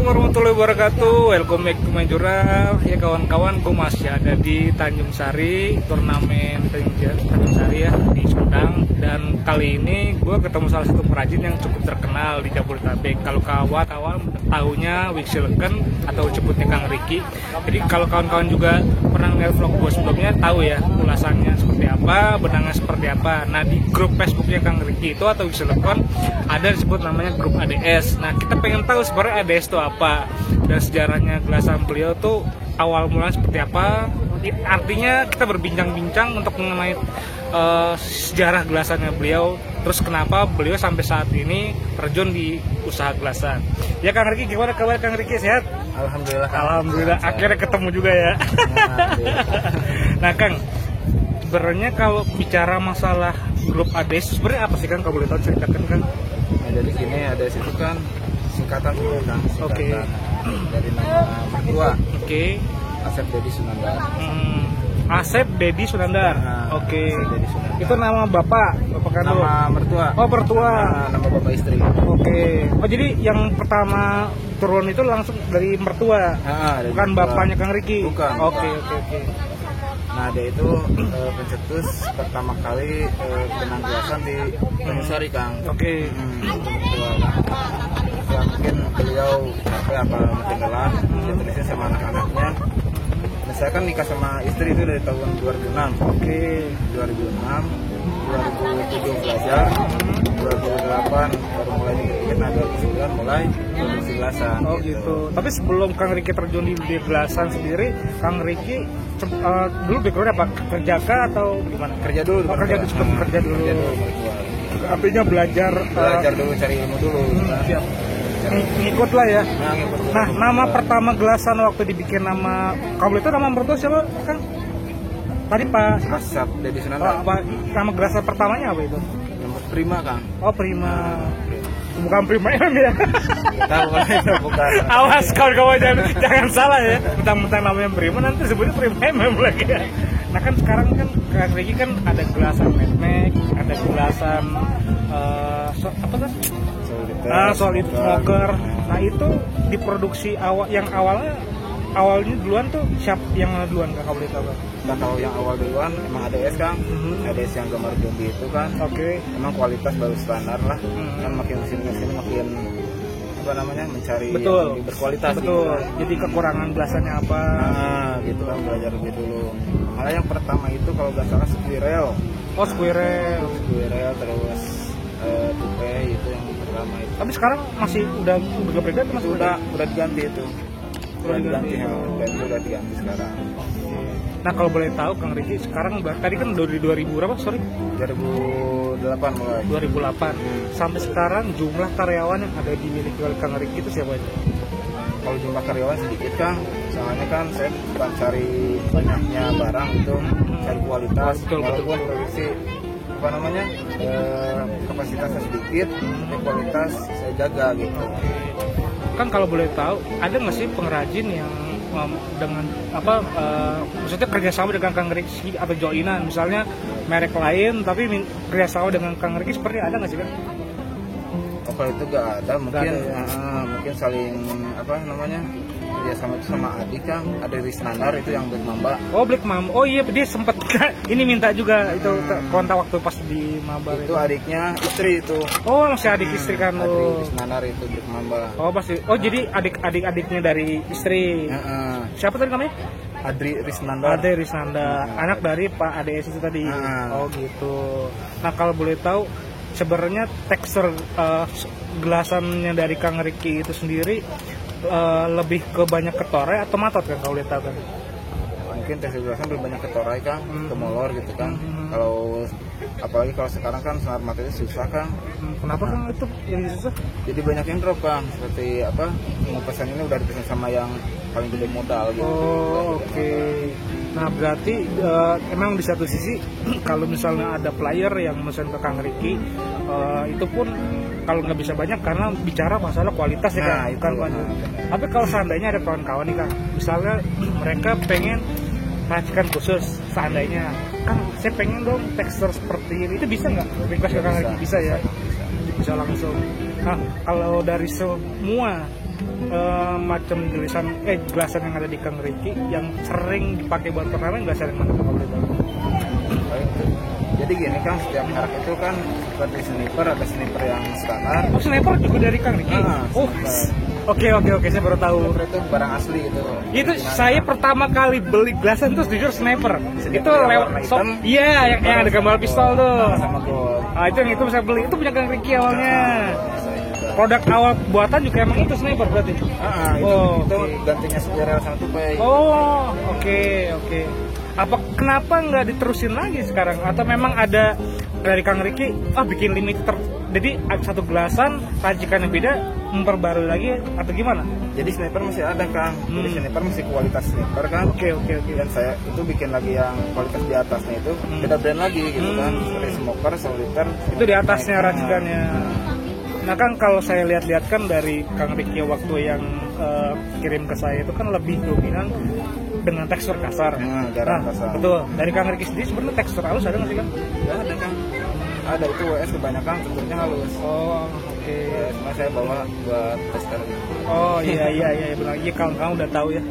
warahmatullahi wabarakatuh. Welcome back to my channel. Ya kawan-kawan, gue masih ada di Tanjung Sari, turnamen Tanjung Sari ya, di Sumedang. Dan kali ini gue ketemu salah satu perajin yang cukup terkenal di Jabodetabek. Kalau kawan-kawan tahunya Wixileken atau sebutnya Kang Ricky. Jadi kalau kawan-kawan juga pernah ngeliat vlog gue sebelumnya, tahu ya ulasannya seperti apa, benangnya seperti apa. Nah, di grup Facebooknya Kang Ricky itu atau Wixileken ada disebut namanya grup ADS. Nah, kita pengen tahu sebenarnya ADS itu apa dan sejarahnya gelasan beliau tuh awal mulanya seperti apa. Artinya kita berbincang-bincang untuk mengenai sejarah gelasannya beliau, terus kenapa beliau sampai saat ini terjun di usaha gelasan. Ya Kang Ricky, gimana kabar Kang Ricky, sehat? Alhamdulillah. Alhamdulillah, akhirnya ketemu juga ya. Nah Kang, sebenarnya kalau bicara masalah grup ADS sebenarnya apa sih Kang, kalau boleh tahu ceritakan Kang? Nah, jadi gini, ADS itu kan singkatan dulu Kang, singkatan dari nama mertua. Asep Dedi Sunandar. Asep Dedi Sunandar. Asep Dedi Sunandar. Itu nama bapak kan? Nama mertua. Oh, mertua. Nama bapak istri. Oh, jadi yang pertama turun itu langsung dari mertua. Dari bukan mertua. Bapaknya Kang Ricky. Bukan. Oke. Nah, dia itu pencetus pertama kali benang gelasan di Tanjung Sari Kang. Ya, mungkin beliau capek apa tenggelam, ditulisnya sama anak-anaknya. Nah, saya kan nikah sama istri itu dari tahun 2006. 2006, 2007 belajar, 2008 baru mulai dikit-dikit. Nah, 2009 mulai produksi gelasan. Oh gitu. Tapi sebelum Kang Ricky terjun di gelasan sendiri, Kang Ricky dulu background apa? Kerja kah atau gimana? Kerja dulu. Kerja dulu. Artinya belajar dulu, cari ilmu dulu. Siap. Ngikut lah ya. Nah, nama pertama gelasan waktu dibikin nama kamu itu nama mertua siapa Kang? Tadi Pak Asep Dedi Sunandar. Nama gelasan pertamanya apa itu? Prima Kang. Oh, Prima. Bukan Prima M ya? Tahu kan itu bukan. Awas kawan-kawan, jangan salah ya. Mentang-mentang namanya Prima nanti sebutnya Prima M lagi ya. Nah kan sekarang kan Kang Ricky kan ada gelasan Medmek, ada gelasan apa kan? Solid Smoker. Nah itu diproduksi awalnya duluan tuh siapa yang duluan Kak, boleh tahu? Nah, kalau yang awal duluan emang ADS Kang. ADS yang gambar zombie itu kan. Emang kualitas baru standar lah. Kan makin kesini makin apa namanya mencari yang berkualitas. Betul. Gitu. Jadi kekurangan gelasannya apa? Nah, gitu kan belajar lebih dulu. Malah yang pertama itu kalau nggak salah Squirrel. Oh, Squirrel terus Tupe itu yang pertama itu. Tapi sekarang masih udah berbeda atau masih udah diganti itu. Udah diganti sekarang. Nah kalau boleh tahu Kang Ricky sekarang tadi kan dari 2000 berapa? Sorry? 2008 mulai. 2008 sampai sekarang jumlah karyawan yang ada di milik Kang Ricky itu siapa aja? Kalau jumlah karyawan sedikit Kang, soalnya kan saya bukan cari banyaknya barang itu, cari kualitas. Walaupun produksi apa namanya kapasitasnya sedikit, tapi kualitas saya jaga gitu. Kan kalau boleh tahu ada nggak sih pengrajin yang dengan maksudnya kerjasama dengan Kang Ricky atau joinan misalnya merek lain tapi kerjasama dengan Kang Ricky seperti ada nggak sih Kan? Oh, kalau itu nggak ada, mungkin saling apa namanya kerjasama itu sama adik Kang, ada di Sunandar itu yang Black Mamba. Oh, Black Mamba. Oh iya, dia sempat ini minta juga itu kontak waktu pas di Mamba. Itu adiknya istri itu. Oh, masih adik istri kan lo. Adik Sunandar itu Black Mamba. Oh, pasti. Oh, jadi adik-adiknya dari istri. Siapa tadi namanya? Adri Risnanda. Anak dari Pak ADS itu tadi. Oh, gitu. Nah, kalau boleh tahu sebenarnya tekstur gelasannya dari Kang Ricky itu sendiri lebih ke banyak ketorai atau matot kan kalau lihat kan? Mungkin tekstur gelasan lebih banyak ketorai Kang, ke molor gitu kan. Kalau apalagi kalau sekarang kan senar mata itu susah Kang. Kenapa Kang itu yang susah? Jadi banyak yang drop Kang, seperti apa? Mau pesan ini udah dipesan sama yang paling gede modal gitu. Oh, oke. Nah berarti emang di satu sisi kalau misalnya ada player yang mesen ke Kang Ricky itu pun kalau nggak bisa banyak karena bicara masalah kualitas ya Kang, bukan banyak. Tapi kalau seandainya ada kawan-kawan nih Kang, misalnya mereka pengen racikan khusus, seandainya Kang saya pengen dong tekstur seperti ini, itu bisa nggak request ke Kang Ricky? Bisa ya, bisa langsung. Nah kalau dari semua macam gelasan yang ada di Kang Ricky yang sering dipakai buat turnamen, gelasan yang mana kalau boleh tahu? Jadi gini Kang, setiap merek itu kan seperti sniper, ada sniper yang standar. Oh, sniper juga dari Kang Ricky? Oh, oke, saya baru tahu. Sniper itu barang asli itu. Itu saya pertama kali beli gelasan tuh jujur sniper. Itu lewat shop. Iya, yang ada gambar pistol tuh. Sama gold. Ah, itu yang itu saya beli. Itu punya Kang Ricky awalnya. Produk awal buatan juga emang itu sniper berarti? Itu gantinya spiral sama tupai. Oh, oke. Apa kenapa nggak diterusin lagi sekarang? Atau memang ada dari Kang Ricky, bikin limiter, jadi satu gelasan racikannya beda, memperbarui lagi atau gimana? Jadi sniper masih ada Kang. Jadi sniper masih kualitas sniper kan. Oke. Dan saya itu bikin lagi yang kualitas di atasnya itu beda brand lagi gitu kan. Seperti smoker, solitaire. Itu di atasnya racikannya. Nah Kang, kalau saya lihat-lihat kan dari Kang Ricky waktu yang kirim ke saya itu kan lebih dominan dengan tekstur kasar. Kasar. Betul. Dari Kang Ricky sendiri sebenarnya tekstur halus ada nggak sih Kang? Ya ada Kang. Ada, itu WS kebanyakan teksturnya halus. Oh, oke. Cuma saya bawa buat tester. Oh iya benar. Iya, kamu udah tahu ya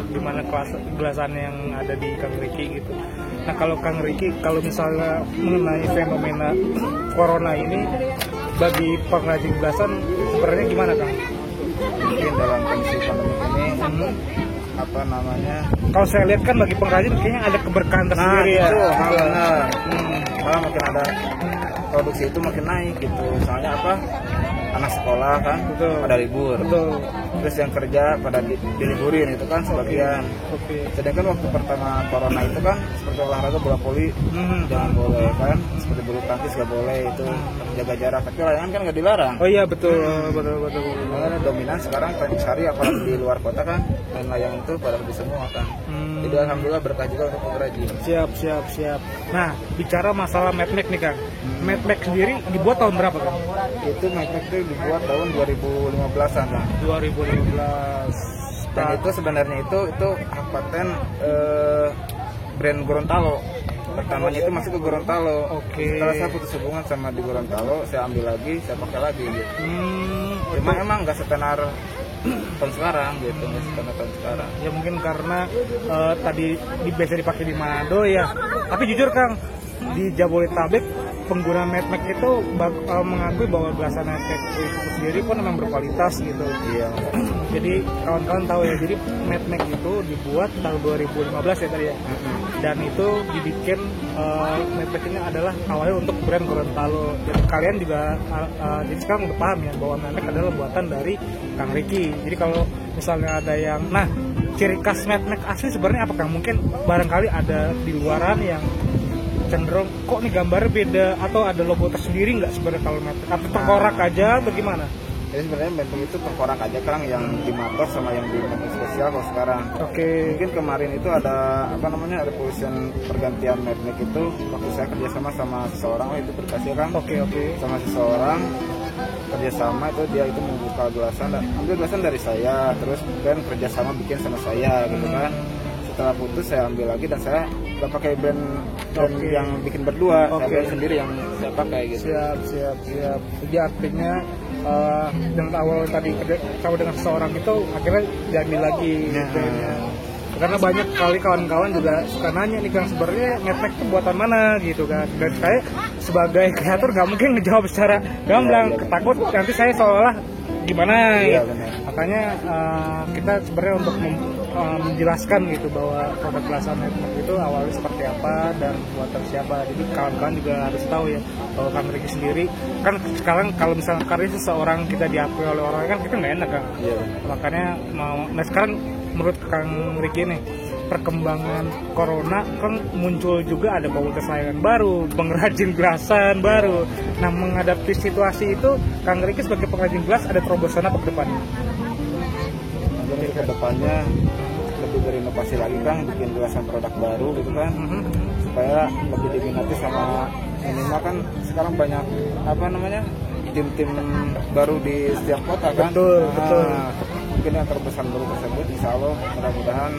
gimana kelas gelasan yang ada di Kang Ricky gitu. Nah kalau Kang Ricky, kalau misalnya mengenai fenomena corona ini bagi pengrajin gelasan sebenarnya gimana Kang? Mungkin dalam kondisi pandemi ini apa namanya? Kalau saya lihat kan bagi pengrajin kayaknya ada keberkahan tersendiri ya. Benar. Malah makin ada produksi itu makin naik gitu. Soalnya apa? Anak sekolah kan pada libur. Betul. Terus yang kerja pada diliburin itu kan sebagian. Sedangkan waktu pertama corona itu kan seperti olahraga bola voli jangan boleh kan, seperti bulu tangkis gak boleh, itu jaga jarak. Tapi layangan kan gak dilarang. Oh iya betul. Makanya dominan sekarang Tanjung Sari apalagi di luar kota kan, dan layang itu pada lebih semua kan. Jadi alhamdulillah berkah juga untuk pengrajin. Siap. Nah bicara masalah Madmax nih Kang, Madmax sendiri dibuat tahun berapa Kang? Itu Madmax itu dibuat tahun 2015an Kang. 2015. Dan itu sebenarnya itu hak paten brand Gorontalo. Pertamanya itu masuk ke Gorontalo. Setelah saya putus hubungan sama di Gorontalo, saya ambil lagi, saya pakai lagi gitu. Cuma emang nggak setenar tahun sekarang gitu, nggak setenar tahun sekarang. Ya mungkin karena tadi biasa dipakai di Manado ya. Tapi jujur Kang, di Jabodetabek pengguna Madmax itu mengakui bahwa gelasan Madmax itu sendiri pun memang berkualitas gitu. Iya. Jadi kawan-kawan tahu ya, jadi Madmax itu dibuat tahun 2015 ya tadi ya. Dan itu dibikin Madmax ini adalah awalnya untuk brand Gorontalo. Jadi kalian juga jadi sekarang udah paham ya bahwa Madmax adalah buatan dari Kang Ricky. Jadi kalau misalnya ada yang, ciri khas Madmax asli sebenarnya apakah mungkin barangkali ada di luaran yang cenderung kok nih gambarnya beda, atau ada logo tersendiri nggak sebenarnya kalau Madmax? Atau tengkorak aja atau gimana? Jadi sebenarnya Madmax itu tengkorak aja Kang, yang di motor sama yang di Madmax spesial kalau sekarang. Mungkin kemarin itu ada ada polisian pergantian Madmax itu waktu saya kerjasama sama seseorang, itu berkasih Kang. Sama seseorang kerjasama itu, dia itu membuka gelasan, ambil gelasan dari saya, terus kan kerjasama bikin sama saya gitu kan. Setelah putus saya ambil lagi dan saya nggak pakai brand yang bikin berdua, saya brand sendiri yang saya pakai gitu. Siap. Jadi artinya dengan awal tadi kamu dengan seseorang itu akhirnya diambil lagi gitu ya. Karena banyak kali kawan-kawan juga suka nanya nih Kang, sebenarnya Madmax itu buatan mana gitu kan. Dan saya sebagai kreator nggak mungkin ngejawab secara gamblang, takut nanti saya seolah gimana gitu. Makanya kita sebenarnya untuk menjelaskan gitu bahwa produk gelasan Madmax itu awalnya seperti apa dan buatan siapa. Jadi kawan-kawan juga harus tahu ya bahwa Kang Ricky sendiri kan sekarang kalau misalnya karya seseorang kita diakui oleh orang kan kita nggak enak Kang. Makanya sekarang menurut Kang Ricky nih, perkembangan corona kan muncul juga ada komunitas layanan baru, pengrajin gelasan baru. Nah menghadapi situasi itu Kang Ricky sebagai pengrajin gelas ada terobosan apa ke depannya? Jadi ke depannya lebih berinovasi lagi Kang, bikin gelasan produk baru gitu kan, supaya lebih diminati sama minimal kan sekarang banyak tim-tim baru di setiap kota kan. Betul. Mungkin yang terbesar baru tersebut insya Allah mudah-mudahan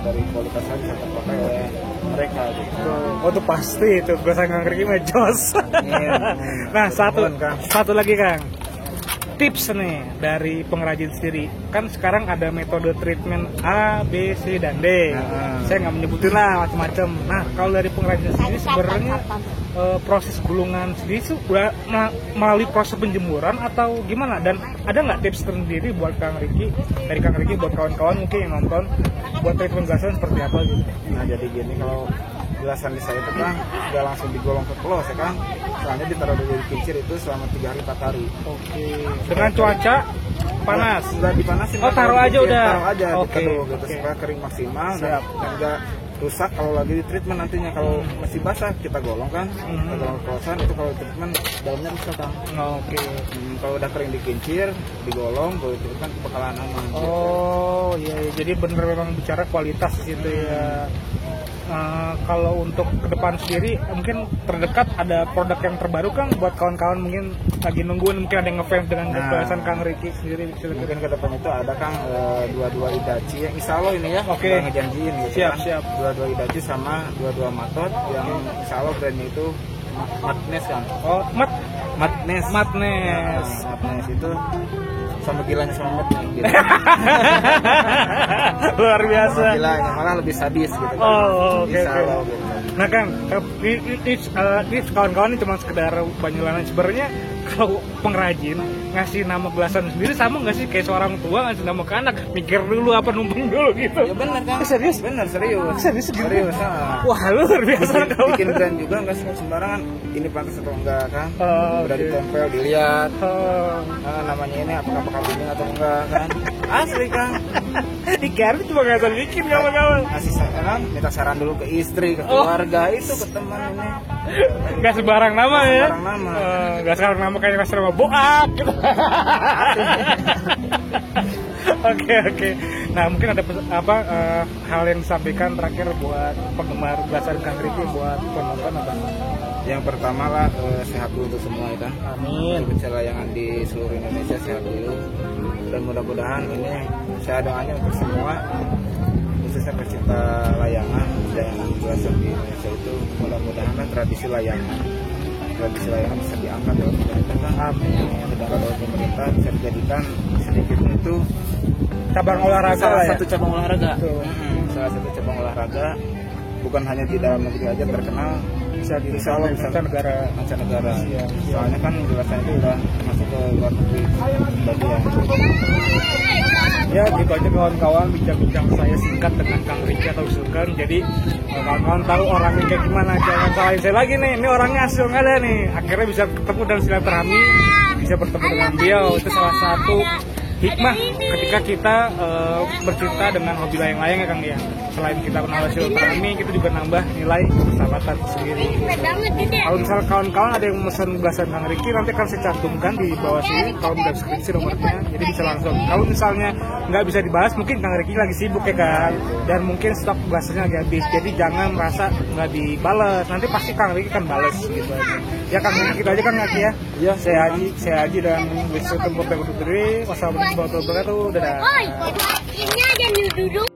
dari kualitasnya bisa terpakai oleh mereka gitu. Oh itu pasti itu gelasan Kang Ricky mah jos. Nah satu lagi Kang, tips nih dari pengrajin sendiri. Kan sekarang ada metode treatment A, B, C, dan D. Saya nggak menyebutin lah macam-macam. Nah, kalau dari pengrajin sendiri sebenarnya proses gulungan sendiri itu udah melalui proses penjemuran atau gimana? Dan ada nggak tips sendiri buat Kang Ricky, dari Kang Ricky buat kawan-kawan mungkin yang nonton, buat treatment gelasan seperti apa gitu? Nah jadi gini, kalau gelasan di saya itu kan nggak langsung digolong ke klos ya kan, soalnya ditaruh dulu di kincir itu selama 3 hari 4 hari. Oke. Dengan cuaca panas? Sudah dipanasin. Oh, taruh aja udah. Taruh aja Oke. gitu supaya kering maksimal dan nggak rusak kalau lagi di treatment nantinya. Kalau masih basah kita golong kan, kita golong ke klosan itu kalau treatment dalamnya rusak kan. Oke. Kalau udah kering dikincir, digolong, kalau itu kan bakalan aman. Oh iya, iya. Jadi bener memang bicara kualitas di situ ya. Kalau untuk ke depan sendiri mungkin terdekat ada produk yang terbaru kan buat kawan-kawan mungkin lagi nungguin, mungkin ada yang ngefans dengan gelasan Kang Ricky sendiri. Mungkin ke depan itu ada Kang dua Itachi yang insya Allah ini ya, Oke. udah ngejanjiin gitu. Siap, kan. siap. Dua Itachi sama dua Matot yang insya Allah brandnya itu Matnes kan. Oh, Matnes. Matnes. Matnes itu sama gilanya sama Matnes gitu. Luar biasa. Sama gilanya malah lebih sadis gitu kan. Oh, oke, Insya oke. Allah gitu. Nah Kang, ini kawan-kawan ini cuma sekedar Banyulanan. Sebenarnya kalau pengrajin ngasih nama gelasan sendiri sama nggak sih kayak seorang tua ngasih nama ke anak, mikir dulu apa numpang dulu gitu? Ya benar kan? Serius? Benar serius. Serius gitu? Serius. Wah, luar biasa kawan. Bikin brand juga nggak sembarangan. Ini pantas atau enggak kan? Oh, Udah oke. ditempel, dilihat. Oh. Namanya ini apakah bening atau enggak kan? Asli kan? Ikan cuma nggak bikin kawan-kawan. Kasih saran, minta saran dulu ke istri, ke keluarga, itu ke teman ini. Nggak sembarang nama ya? Sembarang nama. Nggak sembarang nama kayak ngasih nama Boak gitu. Oke. Nah mungkin ada hal yang disampaikan terakhir buat penggemar gelasan Kang Ricky, buat penonton apa? Yang pertama lah sehat dulu untuk semua ya kan. Amin. Layangan di seluruh Indonesia sehat dulu. Dan mudah-mudahan ini saya doanya untuk semua, khususnya pecinta layangan gelasan di Indonesia itu, mudah-mudahan tradisi layangan bisa diangkat oleh pemerintah kan. Amin. Dan kalau pemerintah bisa dijadikan sedikit itu Cabang olahraga salah lah ya? satu cabang olahraga. Betul. Salah satu cabang olahraga, bukan hanya di dalam negeri aja terkenal, Bisa di insya Allah bisa mancanegara. mancanegara. Iya. Soalnya kan gelasan itu udah masuk ke luar negeri bagian. Ya gitu aja kawan-kawan, bincang-bincang saya singkat dengan Kang Ricky atau Sulkan. Jadi kawan-kawan tahu orangnya kayak gimana, jangan salahin saya lagi nih, ini orangnya asli nggak ada nih. Akhirnya bisa ketemu dan silaturahmi, bisa bertemu dengan beliau. Itu salah satu hikmah ketika kita bercinta dengan hobi layang-layang ya Kang ya. Selain kita kenal silaturahmi, kita juga nambah nilai persahabatan sendiri. Kalau misalnya kawan-kawan ada yang mesen gelasan Kang Ricky, nanti akan saya cantumkan di bawah sini kalau di deskripsi nomornya, jadi bisa langsung. Kalau misalnya nggak bisa dibahas, mungkin Kang Ricky lagi sibuk ya kan, dan mungkin stok gelasannya lagi habis, jadi jangan merasa nggak dibales, nanti pasti Kang Ricky kan bales gitu aja. Ya Kang Ricky, gitu aja kan Kang ya. Iya. Saya Haji dan Wisnu Tempat Wassalamualaikum warahmatullahi wabarakatuh. Dadah. Oi, ini aja duduk.